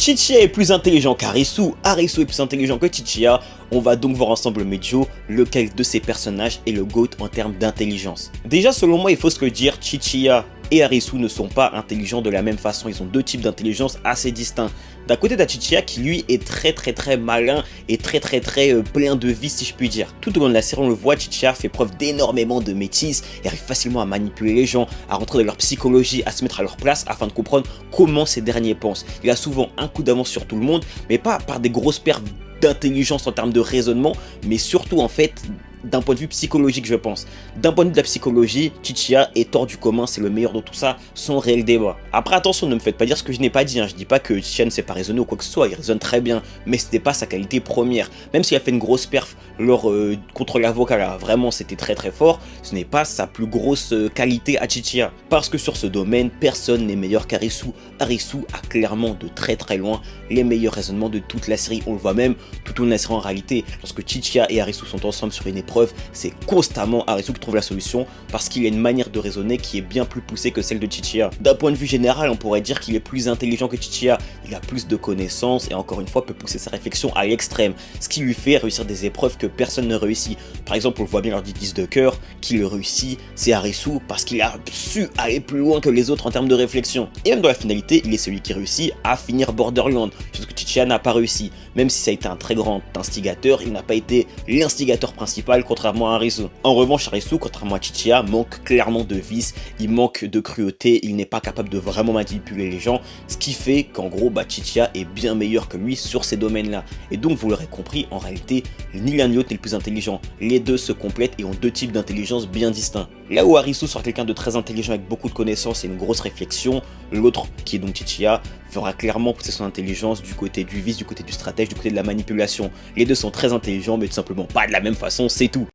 Chichiya est plus intelligent qu'Arisu, Arisu est plus intelligent que Chichiya. On va donc voir ensemble Mejo, lequel de ces personnages est le GOAT en termes d'intelligence. Déjà selon moi il faut se le dire, Chichiya et Arisu ne sont pas intelligents de la même façon, ils ont deux types d'intelligence assez distincts. D'un côté t'as Chichiya qui lui est très malin et très plein de vie si je puis dire. Tout au long de la série on le voit, Chichiya fait preuve d'énormément de maîtrise et arrive facilement à manipuler les gens, à rentrer dans leur psychologie, à se mettre à leur place afin de comprendre comment ces derniers pensent. Il a souvent un coup d'avance sur tout le monde, mais pas par des grosses pertes d'intelligence en termes de raisonnement, mais surtout en fait d'un point de vue psychologique je pense. D'un point de vue de la psychologie, Chichiya est hors du commun, c'est le meilleur de tout ça, sans réel débat. Après attention, ne me faites pas dire ce que je n'ai pas dit, hein. Je dis pas que Chichiya ne sait pas raisonner ou quoi que ce soit, il raisonne très bien, mais ce n'est pas sa qualité première. Même s'il a fait une grosse perf lors, contre l'avocat là, vraiment c'était très fort, ce n'est pas sa plus grosse qualité à Chichiya. Parce que sur ce domaine, personne n'est meilleur qu'Arisu. Arisu a clairement de très loin les meilleurs raisonnements de toute la série, on le voit même tout au long de la série en réalité. Lorsque Chichiya et Arisu sont ensemble sur une épreuve, c'est constamment Arisu qui trouve la solution parce qu'il a une manière de raisonner qui est bien plus poussée que celle de Chichiya. D'un point de vue général, on pourrait dire qu'il est plus intelligent que Chichiya, il a plus de connaissances et encore une fois peut pousser sa réflexion à l'extrême, ce qui lui fait réussir des épreuves que personne ne réussit. Par exemple, on le voit bien lors du 10 de cœur, qui le réussit, c'est Arisu parce qu'il a su aller plus loin que les autres en termes de réflexion. Et même dans la finalité, il est celui qui réussit à finir Borderland, chose que Chichiya n'a pas réussi. Même si ça a été un très grand instigateur, il n'a pas été l'instigateur principal contrairement à Arisu. En revanche, Arisu, contrairement à Chichiya, manque clairement de vice, il manque de cruauté, il n'est pas capable de vraiment manipuler les gens, ce qui fait qu'en gros, Chichiya est bien meilleur que lui sur ces domaines-là. Et donc, vous l'aurez compris, en réalité, ni l'un ni l'autre n'est le plus intelligent. Les deux se complètent et ont deux types d'intelligence bien distincts. Là où Arisu sera quelqu'un de très intelligent avec beaucoup de connaissances et une grosse réflexion, l'autre, qui est donc Chichiya, fera clairement pousser son intelligence du côté du vice, du côté du stratège, du côté de la manipulation. Les deux sont très intelligents, mais tout simplement pas de la même façon, c'est tout.